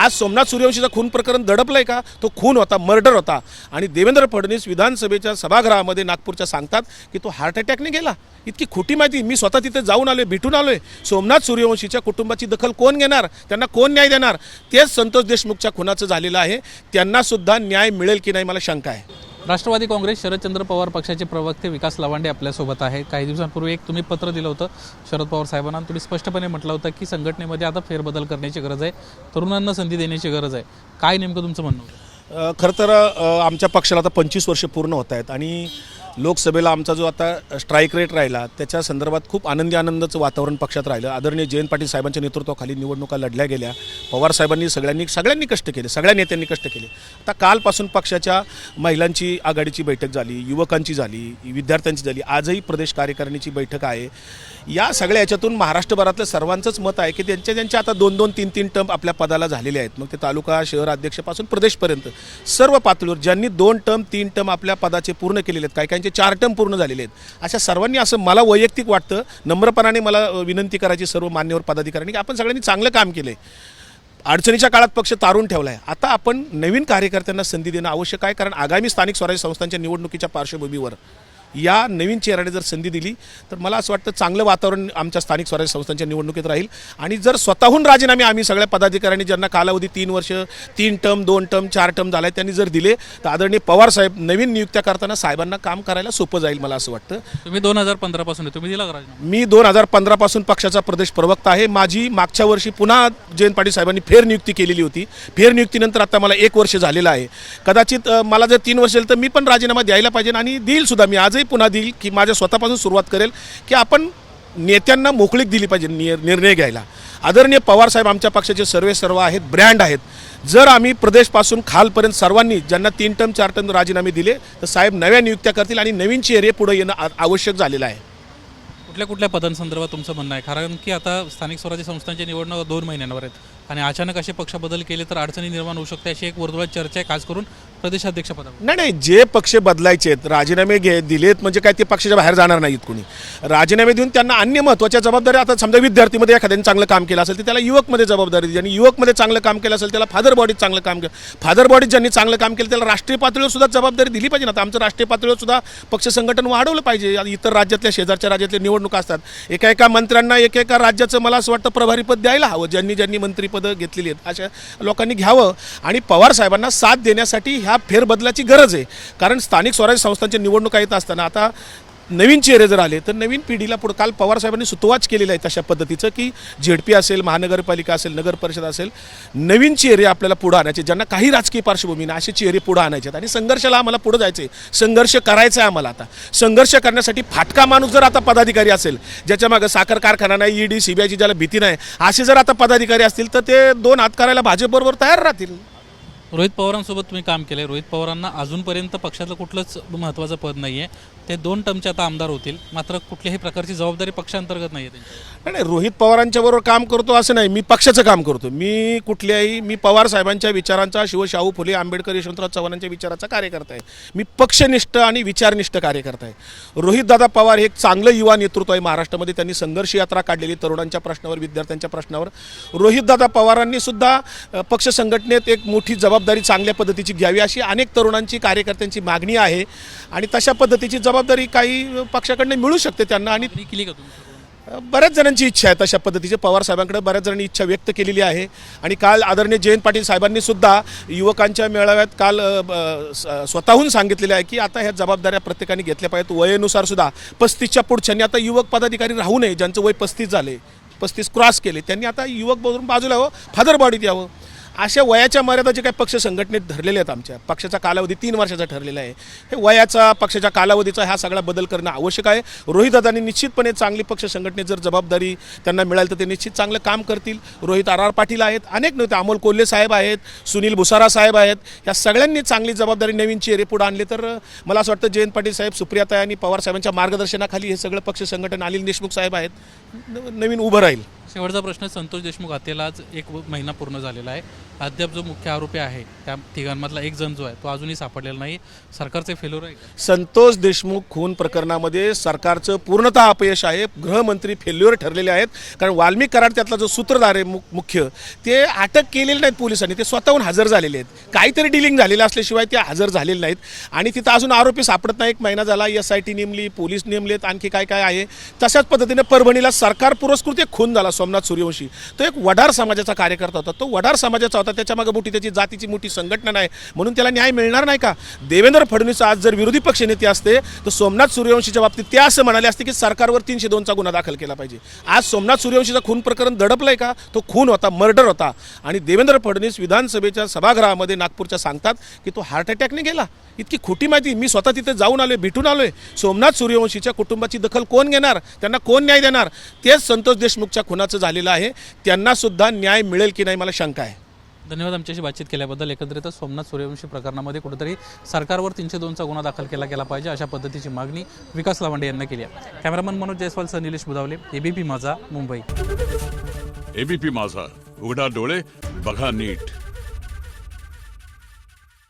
आज सोमनाथ सूर्यवंशीचा खून प्रकरण दडपलंय का? तो खून होता, मर्डर होता. आणि देवेंद्र फडणवीस विधानसभेच्या सभागृहामध्ये नागपूरच्या सांगतात की तो हार्ट अटॅकने गेला. इतकी खोटी माहिती. मी स्वतः तिथे जाऊन आलोय, भेटून आलोय. सोमनाथ सूर्यवंशीच्या कुटुंबाची दखल कोण घेणार? त्यांना कोण न्याय देणार? तेच संतोष देशमुखच्या खुनाचं झालेलं आहे. त्यांना सुद्धा न्याय मिळेल की नाही मला शंका आहे. राष्ट्रवादी काँग्रेस शरदचंद्र पवार पक्षाचे प्रवक्ते विकास लवांडे आपल्यासोबत आहे. काही दिवसांपूर्वी एक तुम्ही पत्र दिलं होतं शरद पवार साहेबांना. तुम्ही स्पष्टपणे म्हटलं होतं की संघटनेमध्ये आता फेरबदल करण्याची गरज आहे, तरुणांना संधी देण्याची गरज आहे. काय नेमकं तुमचं म्हणणं होतं? खरं तर आमच्या पक्षाला आता 25 वर्ष पूर्ण होत आहेत आणि लोकसभेला आमचा जो आता स्ट्राईक रेट राहिला त्याच्या संदर्भात खूप आनंदाचं वातावरण पक्षात राहिलं. आदरणीय जयंत पाटील साहेबांच्या नेतृत्वाखाली निवडणुका लढल्या गेल्या. पवार साहेबांनी सगळ्यांनी कष्ट केले, सगळ्या नेत्यांनी कष्ट केले. आता कालपासून पक्षाच्या महिलांची आघाडीची बैठक झाली, युवकांची झाली, विद्यार्थ्यांची झाली, आजही प्रदेश कार्यकारिणीची बैठक आहे. या सगळ्या याच्यातून महाराष्ट्रभरातलं सर्वांचंच मत आहे की ज्यांच्या आता 2-2, 3-3 टर्म आपल्या पदाला झालेले आहेत. मग ते तालुका शहर अध्यक्षापासून प्रदेशपर्यंत सर्व पातळीवर ज्यांनी 2 टर्म 3 टर्म आपल्या पदाचे पूर्ण केलेले आहेत, काही 4 टर्म पूर्ण झालेले आहेत, अशा सर्वांनी असं मला वैयक्तिक वाटतं, नम्रपणाने मला विनंती करायची सर्व मान्यवर पदाधिकाऱ्यांनी की आपण सगळ्यांनी चांगलं काम केलं आहे. अडचणीच्या काळात पक्ष तारून ठेवला आहे. आता आपण नवीन कार्यकर्त्यांना संधी देणं आवश्यक आहे. कारण आगामी स्थानिक स्वराज्य संस्थांच्या निवडणुकीच्या पार्श्वभूमीवर या नवीन चेहऱ्याने जर संधी दिली तर मला असं वाटतं चांगलं वातावरण आमच्या स्थानिक स्वराज्य संस्थांच्या निवडणुकीत राहील. आणि जर स्वतःहून राजीनामे आम्ही सगळ्या पदाधिकाऱ्यांनी ज्यांना कालावधी 3 वर्ष 3 टर्म 2 टर्म 4 टर्म झाला आहे त्यांनी जर दिले तर आदरणीय पवार साहेब नवीन नियुक्त्या करताना साहेबांना काम करायला सोपं जाईल मला असं वाटतं. तुम्ही 2015 पासून तुम्ही दिला का राजीनामा? मी 2015 पासून पक्षाचा प्रदेश प्रवक्ता आहे. माझी मागच्या वर्षी पुन्हा जयंत पाटील साहेबांनी फेरनियुक्ती केलेली होती. फेरनियुक्तीनंतर आता मला 1 वर्ष झालेलं आहे. कदाचित मला जर 3 वर्ष झालं तर मी पण राजीनामा द्यायला पाहिजे आणि देईल सुद्धा. मी आजही पुन्हा देईल की माझ्या स्वतःपासून सुरुवात करेल की आपण नेत्यांना मोकळीक दिली पाहिजे निर्णय घ्यायला. आदरणीय पवार साहेब आमच्या पक्षाचे सर्व आहेत, ब्रँड आहेत. जर आम्ही प्रदेशपासून खालपर्यंत सर्वांनी ज्यांना 3 टर्म 4 टर्म राजीनामे दिले तर साहेब नव्या नियुक्त्या करतील आणि नवीन चेहरे पुढे येणं आवश्यक झालेलं आहे. कुठल्या पदांसंदर्भात तुमचं म्हणणं आहे? कारण की आता स्थानिक स्वराज्य संस्थांच्या निवडणुका 2 महिन्यांवर आहेत आणि अचानक असे पक्ष बदल केले तर अडचणी निर्माण होऊ शकते अशी एक वर्तुळात चर्चा आहे, खास करून प्रदेशाध्यक्षपदावर. नाही, जे पक्ष बदलायचे आहेत राजीनामे दिलेत म्हणजे काय ते पक्षाच्या बाहेर जाणार नाहीत कोणी. राजीनामे देऊन त्यांना अन्य महत्त्वाच्या जबाबदारी, आता समजा विद्यार्थीमध्ये एखाद्याने चांगलं काम केलं असेल तर त्याला युवकमध्ये जबाबदारी दिली आणि युवकमध्ये चांगलं काम केलं असेल त्याला फादर बॉडीत चांगलं काम केलं, फादर बॉडीत ज्यांनी चांगलं काम केलं त्याला राष्ट्रीय पातळीवर सुद्धा जबाबदारी दिली पाहिजे ना. आता आमचं राष्ट्रीय पातळीवर सुद्धा पक्ष संघटन वाढवलं पाहिजे. इतर राज्यातल्या शेजारच्या राज्यातल्या निवडणुका असतात, एका मंत्र्यांना एका राज्याचं मला असं वाटतं प्रभारीपद द्यायला हवं. ज्यांनी मंत्रीपदं घेतलेली आहेत अशा लोकांनी घ्यावं आणि पवार साहेबांना साथ देण्यासाठी ह्या फेरबदलाची गरज आहे. कारण स्थानिक स्वराज्य संस्थांच्या निवडणुका येत असताना आता नवीन चेहरे जर आले तर नवीन पिढीला पुढं काल पवार साहेबांनी सुतवाच केलेलं आहे तशा पद्धतीचं की झेडपी असेल, महानगरपालिका असेल, नगर परिषद असेल, नवीन चेहरे आपल्याला पुढं आणायचे ज्यांना काही राजकीय पार्श्वभूमी नाही असे चेहरे पुढं आणायचे आणि संघर्षाला आम्हाला पुढं जायचं आहे, संघर्ष करायचा आहे आम्हाला. आता संघर्ष करण्यासाठी फाटका माणूस जर आता पदाधिकारी असेल ज्याच्या मागं साखर कारखाना नाही, ईडी सीबीआयची ज्याला भीती नाही, असे जर आता पदाधिकारी असतील तर ते 2 हात करायला भाजपबरोबर तयार राहतील. रोहित पवारांसोबत तुम्ही काम केलं. रोहित पवारांना अजूनपर्यंत पक्षातलं कुठलंच महत्त्वाचं पद नाही आहे. ते 2 टर्मचे आता आमदार होतील, मात्र कुठल्याही प्रकारची जबाबदारी पक्षांतर्गत नाही आहे त्यांची. नाही, रोहित पवारांच्या बरोबर काम करतो असं नाही, मी पक्षाचं काम करतो. मी पवार साहेबांच्या विचारांचा, शाहू फुले आंबेडकर यशवंतराव चव्हाणांच्या विचाराचा कार्यकर्ता आहे. मी पक्षनिष्ठ आणि विचारनिष्ठ कार्यकर्ता आहे. रोहितदादा पवार हे एक चांगलं युवा नेतृत्व आहे महाराष्ट्रामध्ये. त्यांनी संघर्ष यात्रा काढलेली तरुणांच्या प्रश्नावर, विद्यार्थ्यांच्या प्रश्नावर. रोहितदादा पवारांनी सुद्धा पक्ष संघटनेत एक मोठी जबाबदारी चांगल्या पद्धतीची घ्यावी अशी अनेक तरुणांची कार्यकर्त्यांची मागणी आहे आणि तशा पद्धतीची जबाबदारी काही पक्षाकडनं मिळू शकते त्यांना. आणि केली का तुम्ही? बऱ्याच जणांची इच्छा आहे तशा पद्धतीचे. पवार साहेबांकडे बऱ्याच जणांनी इच्छा व्यक्त केलेली आहे आणि काल आदरणीय जयंत पाटील साहेबांनी सुद्धा युवकांच्या मेळाव्यात काल स्वतःहून सांगितलेलं आहे की आता ह्या जबाबदाऱ्या प्रत्येकाने घेतल्या पाहिजेत. वयानुसार सुद्धा 35च्या पुढच्यांनी आता युवक पदाधिकारी राहू नये. ज्यांचं वय 35 झाले, 35 क्रॉस केले, त्यांनी आता युवक बघून बाजूला यावं, फादर बॉडीत यावं. अशा वयाच्या मर्यादा जे काही पक्ष संघटनेत धरलेले आहेत आमच्या पक्षाचा कालावधी 3 वर्षाचा ठरलेला आहे. हे वयाचा, पक्षाच्या कालावधीचा हा सगळा बदल करणं आवश्यक आहे. रोहितदादांनी निश्चितपणे चांगली पक्ष संघटनेत जर जबाबदारी त्यांना मिळाली तर ते निश्चित चांगलं काम करतील. रोहित RR पाटील आहेत, अनेक नेते, अमोल कोल्हे साहेब आहेत, सुनील भुसारा साहेब आहेत, या सगळ्यांनी चांगली जबाबदारी नवीन चेहरे पुढे आणले तर मला असं वाटतं जयंत पाटील साहेब, सुप्रियाताई आणि पवार साहेबांच्या मार्गदर्शनाखाली हे सगळं पक्ष संघटन, अनिल देशमुख साहेब आहेत, नवीन उभं राहील. शेवटचा प्रश्न, संतोष देशमुख हत्येला आज 1 महिना पूर्ण झालेला आहे. अद्याप जो मुख्य आरोपी आहे त्या तिघांमधला एक जण जो आहे तो अजूनही सापडलेला नाही. सरकारचे फेल्युअर आहे का? संतोष देशमुख खून प्रकरणामध्ये सरकारचं पूर्णतः अपयश आहे. गृहमंत्री फेल्युअर ठरलेले आहेत. कारण वाल्मिक कराड त्यातला जो सूत्रधार आहे मुख्य, ते अटक केलेले नाहीत पोलिसांनी, ते स्वतःहून हजर झालेले आहेत. काहीतरी डिलिंग झालेलं असल्याशिवाय ते हजर झालेले नाहीत आणि तिथं अजून आरोपी सापडत नाही. 1 महिना झाला, SIT नेमली, पोलीस नेमलेत, आणखी काय काय आहे. तशाच पद्धतीने परभणीला सरकार पुरस्कृत एक खून झाला सोमनाथ सूर्यवंशी. तो एक वडार समाजाचा कार्यकर्ता होता. तो वडार समाजाचा होता, त्याच्या मागे मोठी त्याची जातीची मोठी संघटना नाही म्हणून त्याला न्याय मिळणार नाही का? देवेंद्र फडणवीस आज जर विरोधी पक्षनेते असते तर सोमनाथ सूर्यवंशीच्या बाबतीत ते असं म्हणाले असते की सरकारवर 302चा गुन्हा दाखल केला पाहिजे. आज सोमनाथ सूर्यवंशीचं खून प्रकरण दडपलंय का? तो खून होता, मर्डर होता. आणि देवेंद्र फडणवीस विधानसभेच्या सभागृहामध्ये नागपूरच्या सांगतात की तो हार्ट अटॅकने गेला. इतकी खोटी माहिती. मी स्वतः तिथे जाऊन आलोय, भेटून आलोय. सोमनाथ सूर्यवंशीच्या कुटुंबाची दखल कोण घेणार? त्यांना कोण न्याय देणार? तेच संतोष देशमुखच्या खुनाचं झालेलं आहे. त्यांना सुद्धा न्याय मिळेल की नाही मला शंका आहे. धन्यवाद आमच्याशी बातचीत केल्याबद्दल. एकंदरीतच सोमनाथ सूर्यवंशी प्रकरणामध्ये कुठेतरी सरकारवर 302चा गुन्हा दाखल केला गेला पाहिजे अशा पद्धतीची मागणी विकास लावांडे यांना केली आहे. कॅमेरामन मनोज जयस्वाल सह निलेश बुधावले, ABP माझा, मुंबई. ABP माझा, उघडा डोळे बघा नीट.